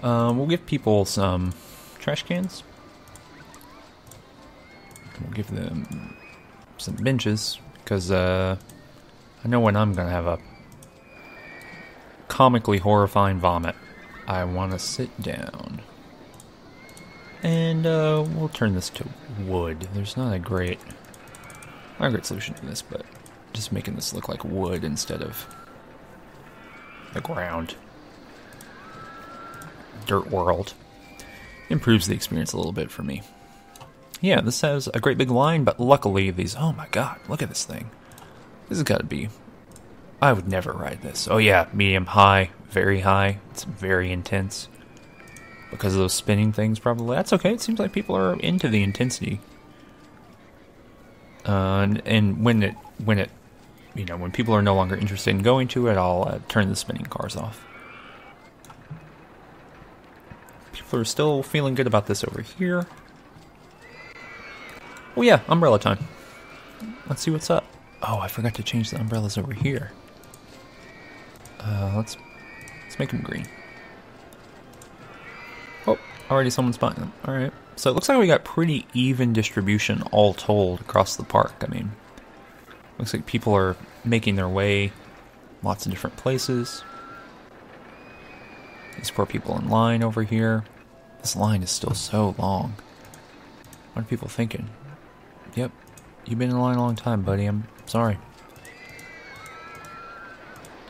We'll give people some trash cans. We'll give them some benches, because I know when I'm going to have a comically horrifying vomit. I want to sit down. And we'll turn this to wood. There's not a great solution to this, but just making this look like wood instead of the ground. Dirt world. Improves the experience a little bit for me. Yeah, this has a great big line, but luckily these... Oh my god, look at this thing. This has got to be... I would never ride this. Oh yeah, medium, high, very high. It's very intense. Because of those spinning things, probably. That's okay, it seems like people are into the intensity. And when people are no longer interested in going to it, I'll turn the spinning cars off. People are still feeling good about this over here. Oh yeah, umbrella time. Let's see what's up. Oh, I forgot to change the umbrellas over here. Let's make them green. Oh, already someone's buying them. Alright. So it looks like we got pretty even distribution all told across the park. I mean, looks like people are making their way lots of different places. These poor people in line over here. This line is still so long. What are people thinking? Yep, you've been in line a long time, buddy. I'm sorry.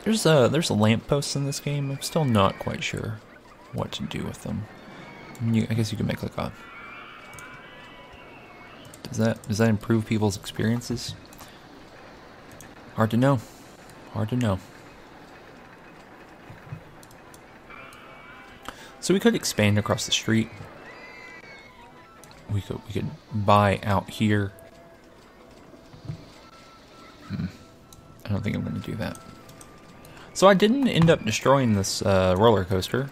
There's a lamppost in this game. I'm still not quite sure what to do with them. I guess you can make like a... Does that improve people's experiences? Hard to know. Hard to know. So we could expand across the street. We could buy out here. I don't think I'm going to do that. So I didn't end up destroying this roller coaster.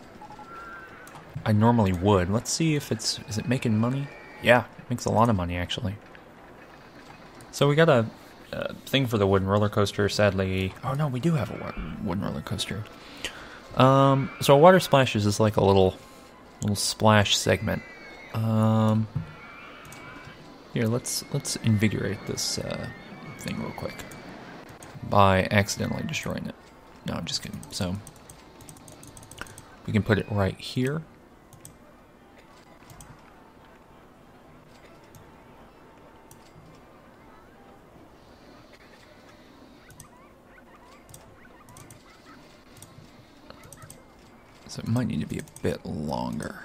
I normally would. Let's see if is it making money? Yeah, it makes a lot of money actually. So we got a thing for the wooden roller coaster. Sadly, oh no, we do have a wooden roller coaster. So a water splash is just like a little splash segment. Here, let's invigorate this thing real quick by accidentally destroying it. No, I'm just kidding. So we can put it right here. So it might need to be a bit longer.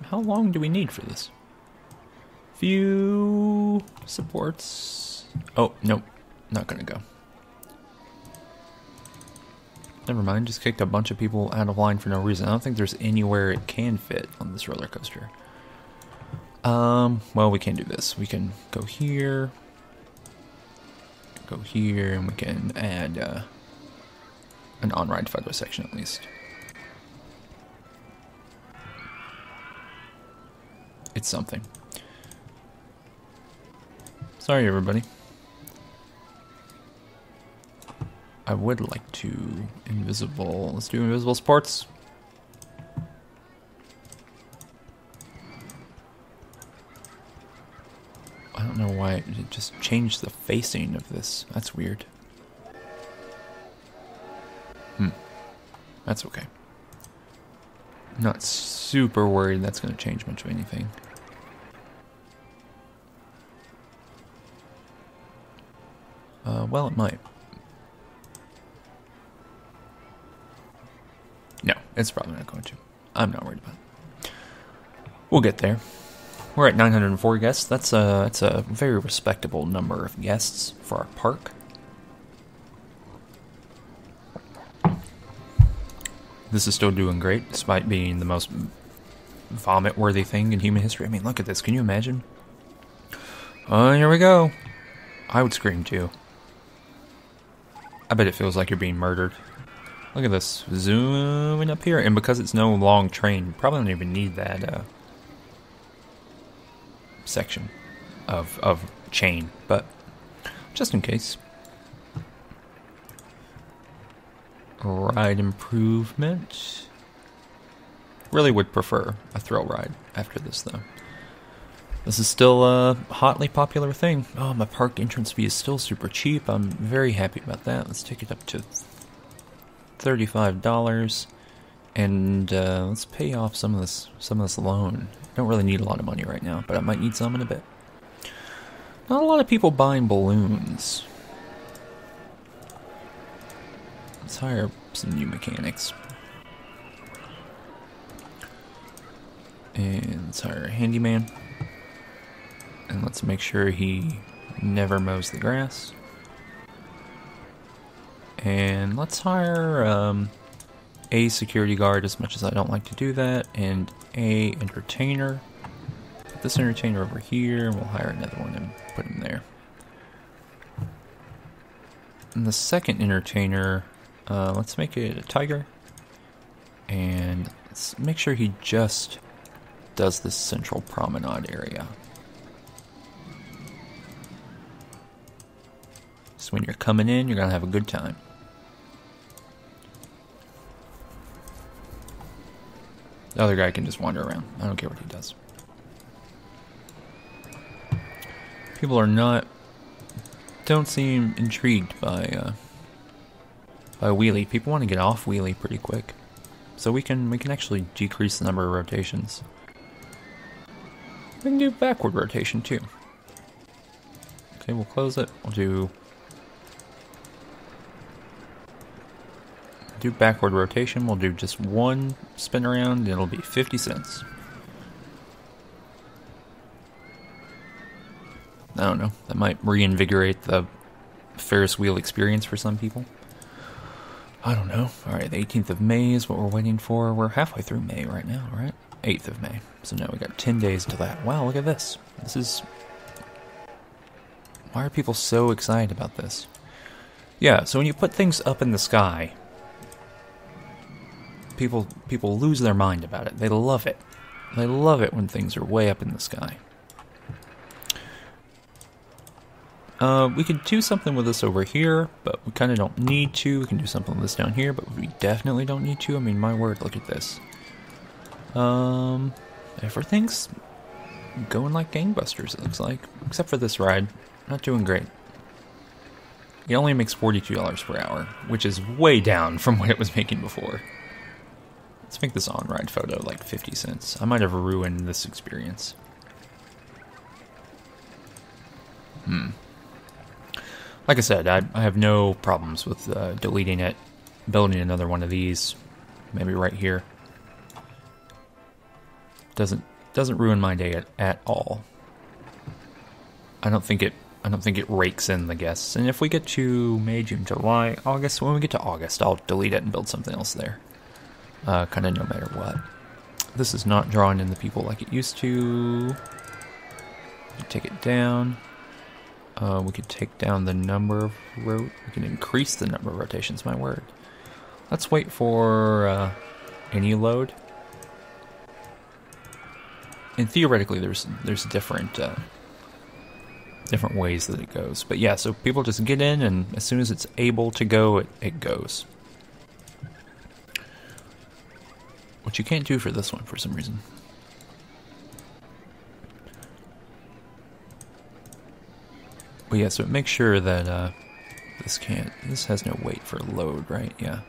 How long do we need for this? Few supports. Oh, nope. Not gonna go. Never mind, just kicked a bunch of people out of line for no reason. I don't think there's anywhere it can fit on this roller coaster. Well, we can do this. We can go here, and we can add an on-ride photo section at least. It's something. Sorry, everybody. I would like to invisible. Let's do invisible sports. I don't know why it just changed the facing of this. That's weird. That's okay. I'm not super worried that's going to change much of anything. Well, it might. No, it's probably not going to. I'm not worried about it. We'll get there. We're at 904 guests. That's a very respectable number of guests for our park. This is still doing great, despite being the most vomit-worthy thing in human history. I mean, look at this. Can you imagine? Oh, here we go. I would scream, too. I bet it feels like you're being murdered. Look at this. Zooming up here. And because it's no long train, you probably don't even need that section of chain. But just in case. ride improvement. Really would prefer a thrill ride after this, though. This is still a hotly popular thing. Oh, my park entrance fee is still super cheap. I'm very happy about that. Let's take it up to $35, and let's pay off some of this loan. Don't really need a lot of money right now, but I might need some in a bit. Not a lot of people buying balloons. Let's hire some new mechanics. And let's hire a handyman. And let's make sure he never mows the grass. And let's hire a security guard, as much as I don't like to do that, and a entertainer. Put this entertainer over here, and we'll hire another one and put him there. And the second entertainer, let's make it a tiger. And let's make sure he just does this central promenade area. So when you're coming in, you're gonna have a good time. The other guy can just wander around. I don't care what he does. People don't seem intrigued by wheelie. People want to get off wheelie pretty quick, so we can actually decrease the number of rotations. We can do backward rotation too. Okay, we'll close it. We'll do backward rotation. We'll do just one spin around, and it'll be 50 cents. I don't know. That might reinvigorate the Ferris wheel experience for some people. I don't know. Alright, the 18th of May is what we're waiting for. We're halfway through May right now, right? 8th of May. So now we got 10 days to that. Wow, look at this. This is... Why are people so excited about this? Yeah, so when you put things up in the sky, people lose their mind about it. They love it. They love it when things are way up in the sky. We could do something with this over here, but we kind of don't need to. We can do something with this down here, but we definitely don't need to. I mean, my word, look at this. Everything's going like gangbusters, it looks like. Except for this ride. Not doing great. It only makes $42 per hour, which is way down from what it was making before. Let's make this on-ride photo like 50 cents. I might have ruined this experience. Like I said, I have no problems with deleting it, building another one of these, maybe right here. Doesn't ruin my day at all. I don't think it rakes in the guests. And if we get to May, June, July, August, when we get to August, I'll delete it and build something else there. Kind of no matter what. This is not drawing in the people like it used to. Take it down. We could take down the number of we can increase the number of rotations, my word. Let's wait for any load. And theoretically there's different ways that it goes. But yeah, so people just get in, and as soon as it's able to go, it goes. Which you can't do for this one for some reason. But yeah, so make sure that this has no wait for load, right? Yeah.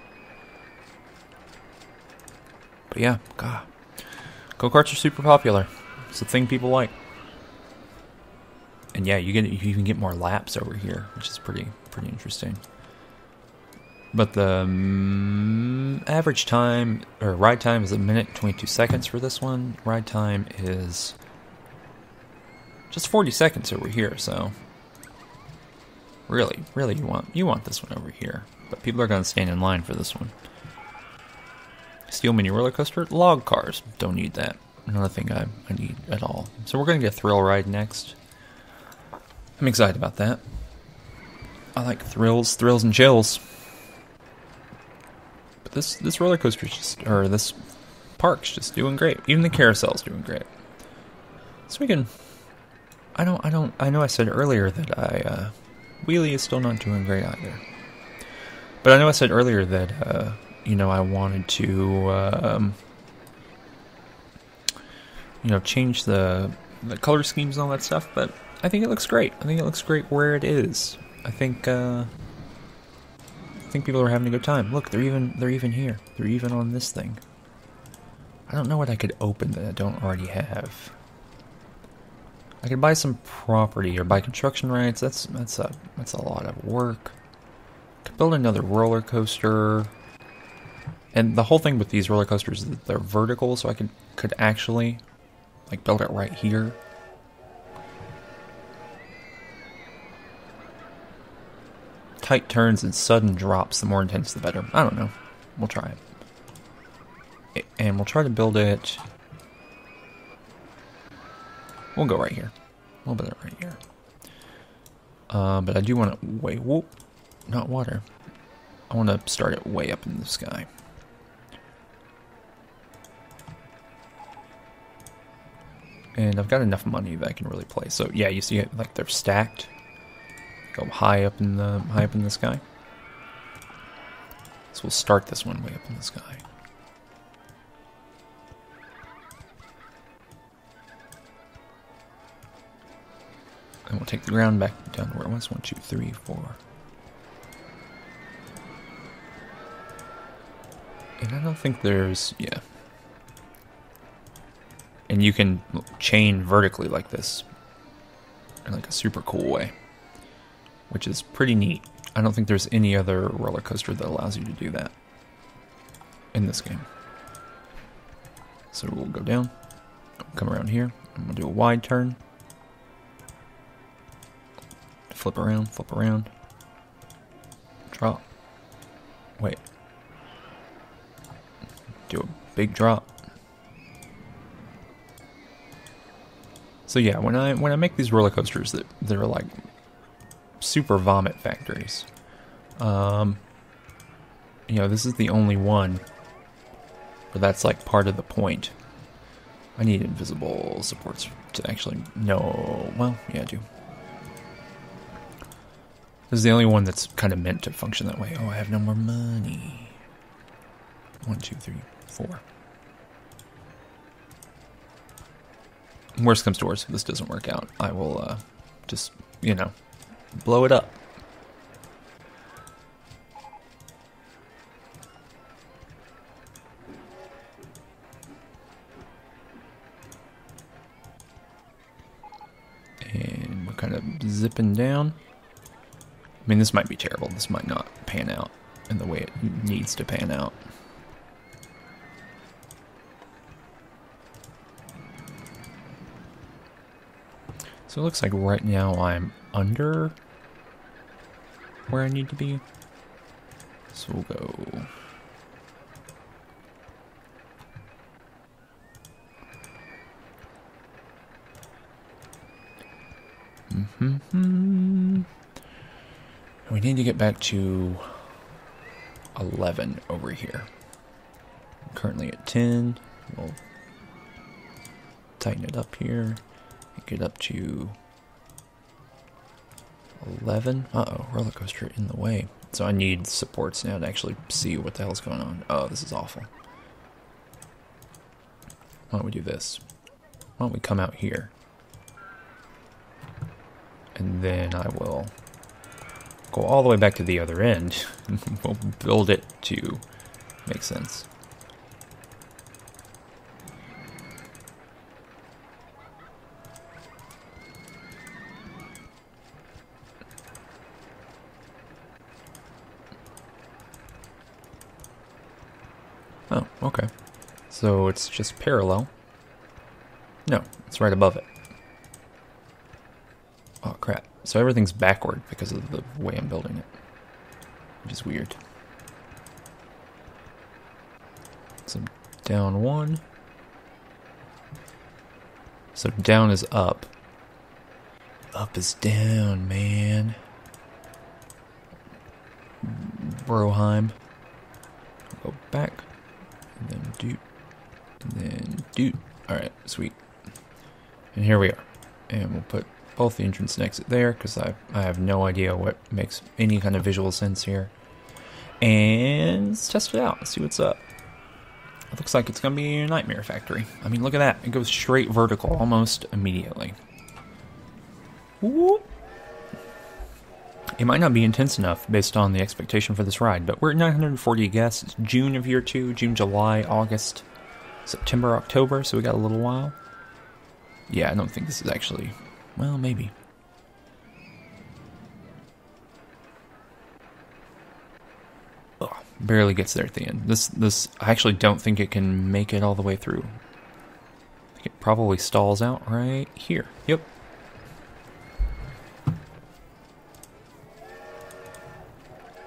But yeah, God. Go-karts are super popular. It's a thing people like. And yeah, you can get more laps over here, which is pretty interesting. But the average time, or ride time, is 1 minute and 22 seconds for this one. Ride time is just 40 seconds over here, so really you want this one over here. But people are going to stand in line for this one. Steel mini roller coaster, log cars. Don't need that. Another thing I need at all. So we're going to get a thrill ride next. I'm excited about that. I like thrills and chills. But this roller coaster this park's just doing great. Even the carousel's doing great. So we can. I know I said earlier that wheelie is still not doing great either. But I know I said earlier that, you know, I wanted to, you know, change the color schemes and all that stuff, but I think it looks great. I think it looks great where it is. I think people are having a good time. Look, they're even here. They're even on this thing. I don't know what I could open that I don't already have. I could buy some property or buy construction rights. That's a lot of work. Could build another roller coaster. And the whole thing with these roller coasters is that they're vertical, so I could actually like build it right here. Tight turns and sudden drops, the more intense the better. I don't know. We'll try it. And we'll try to build it. We'll go right here. We'll build it right here. But I do want it way, whoop, not water. I want to start it way up in the sky. And I've got enough money that I can really play. So yeah, you see it, like they're stacked. Go high up in the sky. So we'll start this one way up in the sky. And we'll take the ground back down to where it was. 1, 2, 3, 4. And I don't think there's, yeah. And you can chain vertically like this in like a super cool way, which is pretty neat. I don't think there's any other roller coaster that allows you to do that in this game. So we'll go down, come around here, and we'll do a wide turn. Flip around, drop, wait, do a big drop. So yeah, when I make these roller coasters that are like super vomit factories, you know, this is the only one where that's like part of the point. I need invisible supports to actually know. Well, yeah, I do. This is the only one that's kind of meant to function that way. Oh, I have no more money. 1, 2, 3, 4. Worst comes to worst, if this doesn't work out, I will just, you know, blow it up. And we're kind of zipping down. I mean, this might be terrible. This might not pan out in the way it needs to pan out. So it looks like right now I'm under where I need to be. So we'll go. We need to get back to 11 over here. I'm currently at 10. We'll tighten it up here. Get up to 11. Uh-oh, roller coaster in the way. So I need supports now to actually see what the hell's going on. Oh, this is awful. Why don't we do this? Why don't we come out here? And then I will go all the way back to the other end. We'll build it to make sense. Oh, okay. So it's just parallel. No, it's right above it. Oh, crap. So everything's backward because of the way I'm building it. Which is weird. So down 1. So down is up. Up is down, man. Broheim. Go back. And then doot. And then doot. Alright, sweet. And here we are. And we'll put both the entrance and exit there, because I have no idea what makes any kind of visual sense here. And let's test it out. Let's see what's up. It looks like it's going to be a nightmare factory. I mean, look at that. It goes straight vertical almost immediately. Whoop. It might not be intense enough based on the expectation for this ride, but we're at 940 guests. It's June of year 2, June, July, August, September, October, so we got a little while. Yeah, I don't think this is actually... Well, maybe. Ugh, barely gets there at the end. This I actually don't think it can make it all the way through. I think it probably stalls out right here. Yep.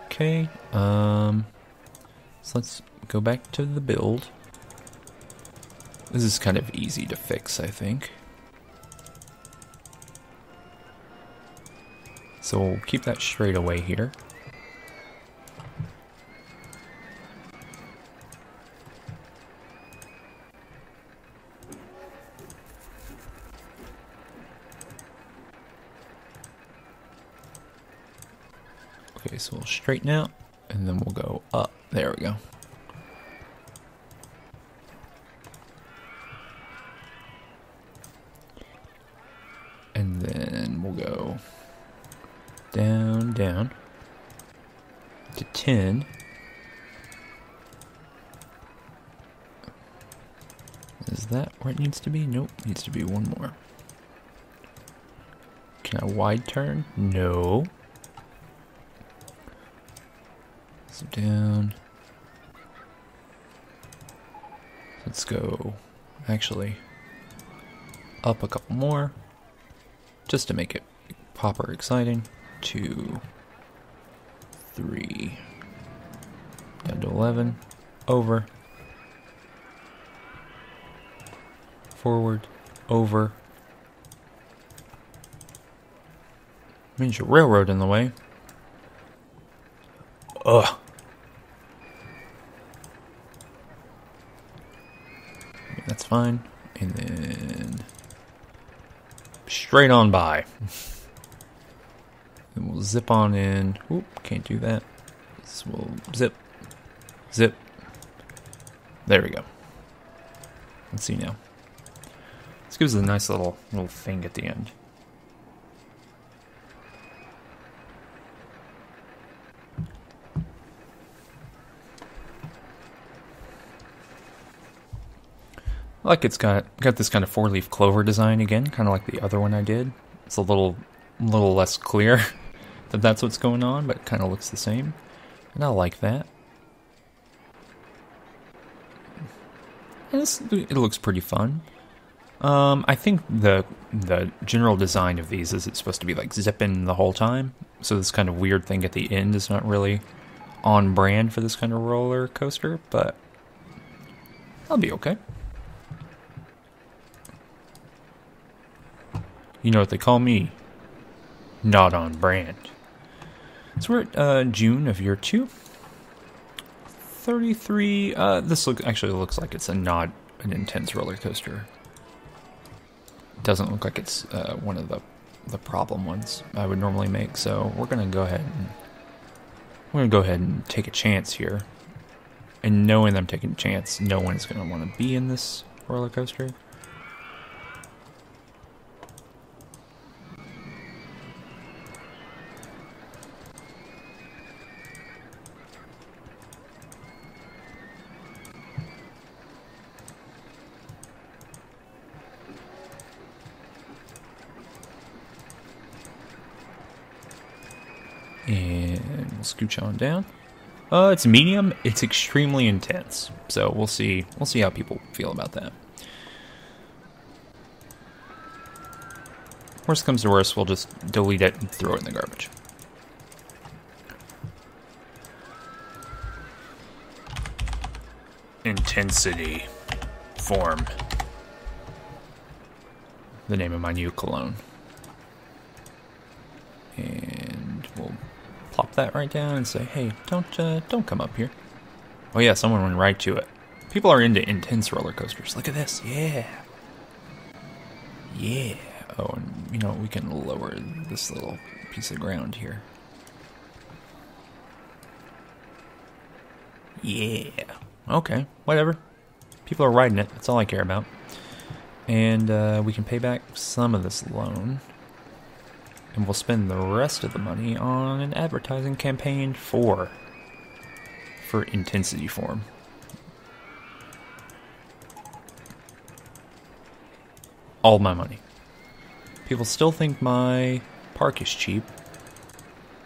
Okay, so let's go back to the build. This is kind of easy to fix, I think. So we'll keep that straight away here. Okay, so we'll straighten out, and then we'll go up. There we go. And then we'll go down, down to 10. Is that where it needs to be? Nope, needs to be one more. Can I wide turn? No. So down. Let's go, actually, up a couple more, just to make it proper exciting. 2, 3, down to 11, over, forward, over. Means your railroad in the way. Ugh. That's fine. And then straight on by. Then we'll zip on in. Oop, can't do that. So we'll zip, zip. There we go. Let's see now. This gives us a nice little thing at the end. Like it's got this kind of 4-leaf clover design again, kind of like the other one I did. It's a little less clear that that's what's going on, but it kind of looks the same, and I like that. And it looks pretty fun. I think the general design of these is it's supposed to be like zipping the whole time, so this kind of weird thing at the end is not really on brand for this kind of roller coaster, but I'll be okay. You know what they call me? Not on brand. So we're at June of year 2. 33. This actually looks like it's not an intense roller coaster. It doesn't look like it's one of the problem ones I would normally make. So we're gonna go ahead and take a chance here. And knowing I'm taking a chance, no one's gonna want to be in this roller coaster. And we'll scooch on down. It's medium. It's extremely intense. So we'll see. We'll see how people feel about that. Worst comes to worst, we'll just delete it and throw it in the garbage. Intensity. Form. The name of my new cologne. And we'll plop that right down and say, hey, don't come up here. Oh yeah, someone went right to it. People are into intense roller coasters. Look at this. Yeah. Yeah. Oh, and you know, we can lower this little piece of ground here. Yeah. Okay, whatever. People are riding it. That's all I care about. And we can pay back some of this loan. And we'll spend the rest of the money on an advertising campaign for Intensity Form. All my money. People still think my park is cheap.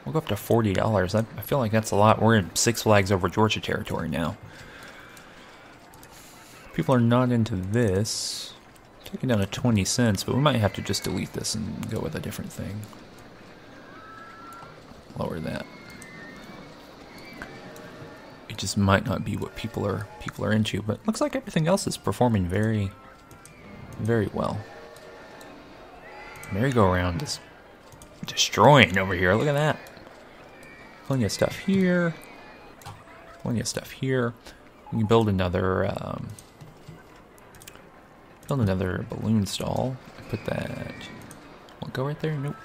We'll go up to $40. I feel like that's a lot. We're in Six Flags Over Georgia territory now. People are not into this. Taking down to 20 cents, but we might have to just delete this and go with a different thing. Lower that. It just might not be what people are into, but looks like everything else is performing very, very well. Merry-go-round is destroying over here. Look at that. Plenty of stuff here. Plenty of stuff here. We can build another balloon stall. Put that. Will it go right there? Nope.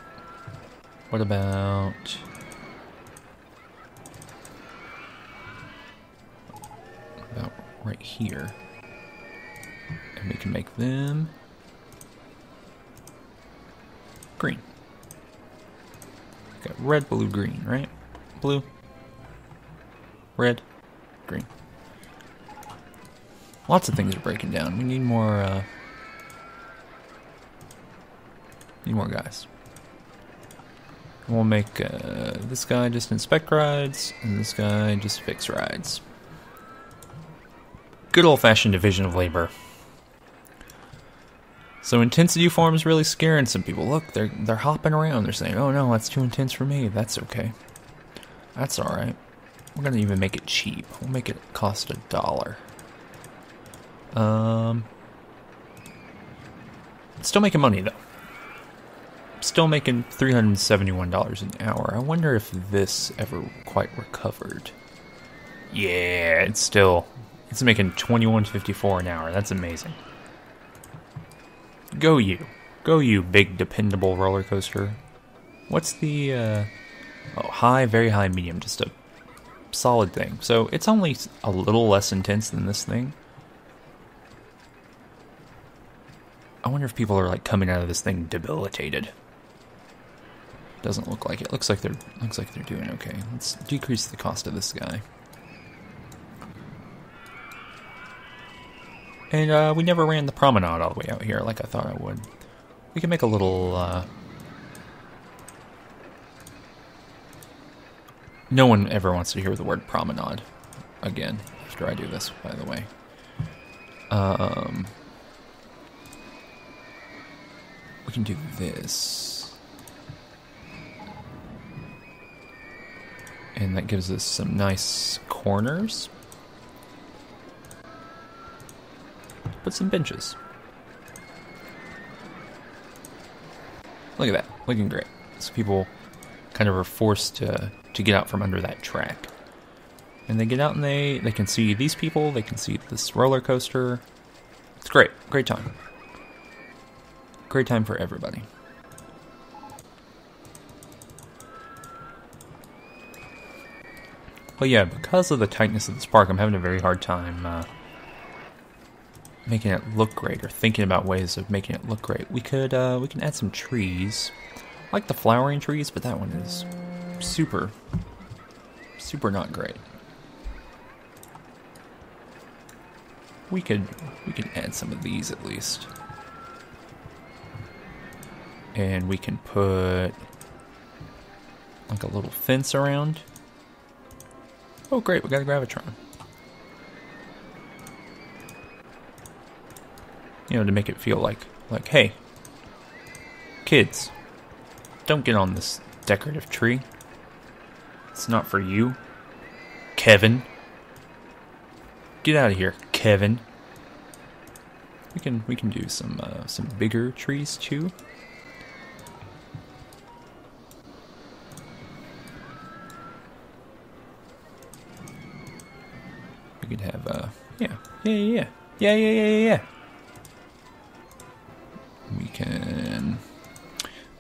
What about right here? And we can make them green. Got red, blue, green, right? Blue, red, green. Lots of things are breaking down. We need more guys. We'll make this guy just inspect rides, and this guy just fix rides. Good old-fashioned division of labor. So intensity form is really scaring some people. Look, they're hopping around. They're saying, "Oh no, that's too intense for me." That's okay. That's all right. We're gonna even make it cheap. We'll make it cost $1. Still making money though. Still making $371 an hour. I wonder if this ever quite recovered. Yeah, it's making $21.54 an hour. That's amazing. Go you, big dependable roller coaster. What's the high, very high, medium, just a solid thing. So it's only a little less intense than this thing. I wonder if people are like coming out of this thing debilitated. Doesn't look like it. Looks like they're doing okay. Let's decrease the cost of this guy. And we never ran the promenade all the way out here like I thought I would. We can make a little no one ever wants to hear the word promenade again after I do this, by the way. We can do this. And that gives us some nice corners. Put some benches. Look at that, looking great. So people kind of are forced to get out from under that track. And they get out and they can see these people, they can see this roller coaster. It's great, great time. Great time for everybody. But yeah, because of the tightness of this park, I'm having a very hard time making it look great, or thinking about ways of making it look great. We can add some trees. I like the flowering trees, but that one is super not great. We can add some of these at least. And we can put like a little fence around. Oh great, we got a Gravitron. You know, to make it feel like, hey, kids, don't get on this decorative tree. It's not for you. Kevin. Get out of here, Kevin. We can do some bigger trees too. We could have yeah. We can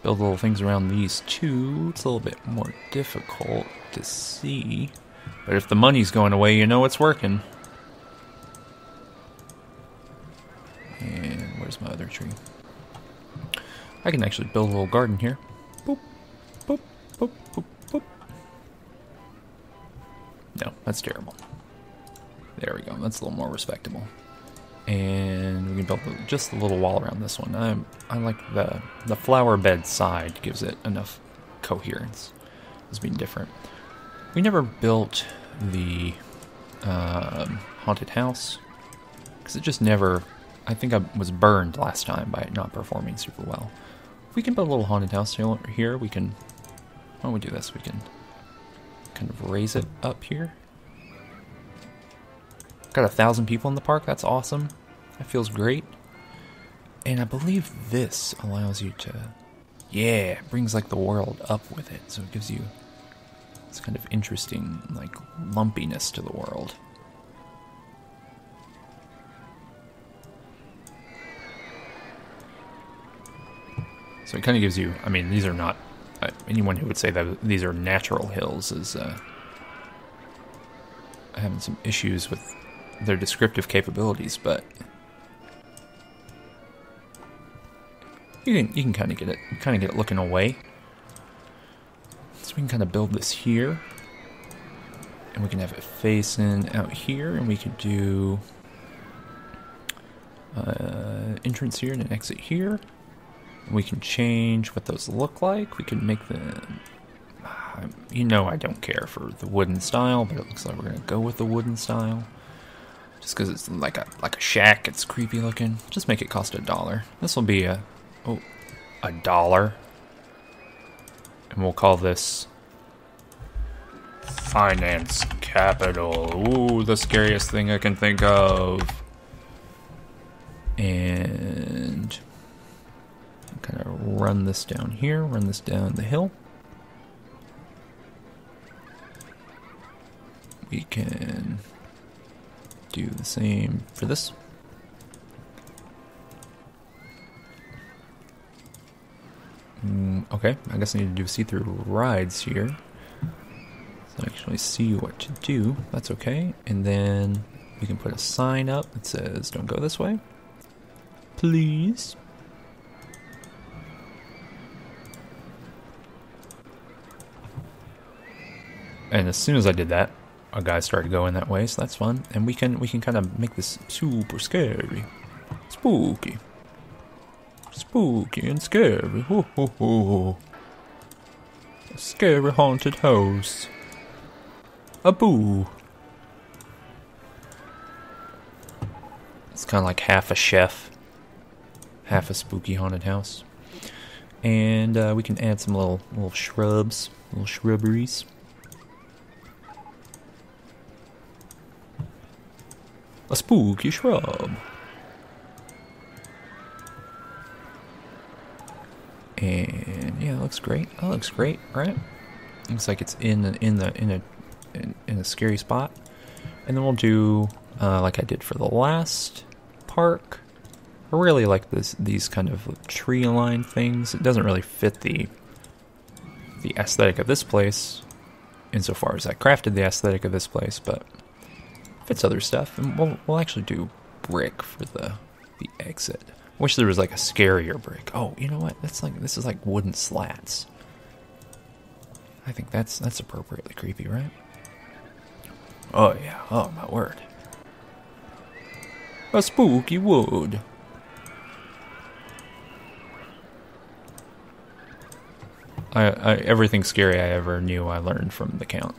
build little things around these too. It's a little bit more difficult to see. But if the money's going away, you know it's working. And where's my other tree? I can actually build a little garden here. Boop, boop, boop, boop, boop. No, that's terrible. There we go. That's a little more respectable. And we can build just a little wall around this one. I like the flower bed side, gives it enough coherence as being different. We never built the haunted house because it just never. I think I was burned last time by it not performing super well. If we can build a little haunted house here, we can. Why don't we do this? We can kind of raise it up here. Got 1,000 people in the park. That's awesome. That feels great. And I believe this allows you to, yeah, it brings like the world up with it. So it gives you this kind of interesting like lumpiness to the world. So it kind of gives you, I mean, these are not, anyone who would say that these are natural hills is having some issues with their descriptive capabilities, but you can kind of get it looking away. So we can kind of build this here, and we can have it facing out here, and we could do entrance here and an exit here. We can change what those look like. We can make them. You know, I don't care for the wooden style, but it looks like we're gonna go with the wooden style. Just because it's like a shack, it's creepy looking. Just make it cost $1. This will be $1, and we'll call this Finance Capital. Ooh, the scariest thing I can think of. And kind of run this down here, run this down the hill. We can do the same for this. Okay, I guess I need to do see-through rides here. So I actually see what to do. That's okay. And then we can put a sign up that says, don't go this way. Please. And as soon as I did that, a guy started going that way, so that's fun. And we can kind of make this super scary. Spooky. Spooky and scary. Ho, ho, ho. A scary haunted house. A boo. It's kind of like half a chef, half a spooky haunted house. And we can add some little shrubs, little shrubberies. A spooky shrub. And yeah, it looks great. That looks great, right? Looks like it's in a scary spot. And then we'll do like I did for the last park. I really like these kind of tree line things. It doesn't really fit the aesthetic of this place, insofar as I crafted the aesthetic of this place, but fits other stuff. And we'll actually do brick for the exit. Wish there was like a scarier brick. Oh, you know what? This is like wooden slats. I think that's appropriately creepy, right? Oh yeah. Oh my word. A spooky wood. Everything scary I ever knew I learned from the count.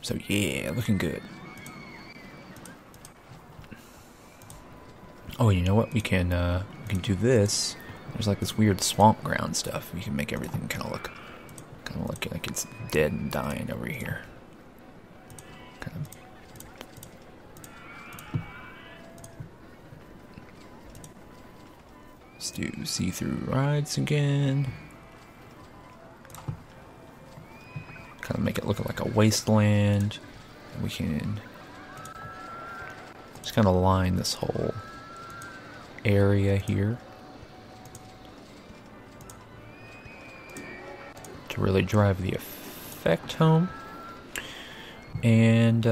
So yeah, looking good. Oh, you know what? We can do this. There's like this weird swamp ground stuff. We can make everything kind of look like it's dead and dying over here. Kind of. Let's do see-through rides again. Kind of make it look like a wasteland. We can just kind of line this whole area here to really drive the effect home. And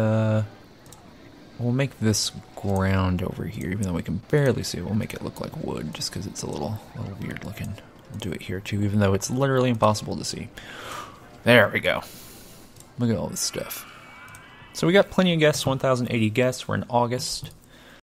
we'll make this ground over here, even though we can barely see it. We'll make it look like wood just because it's a little weird looking. We'll do it here too, even though it's literally impossible to see. There we go. Look at all this stuff. So we got plenty of guests, 1,080 guests. We're in August.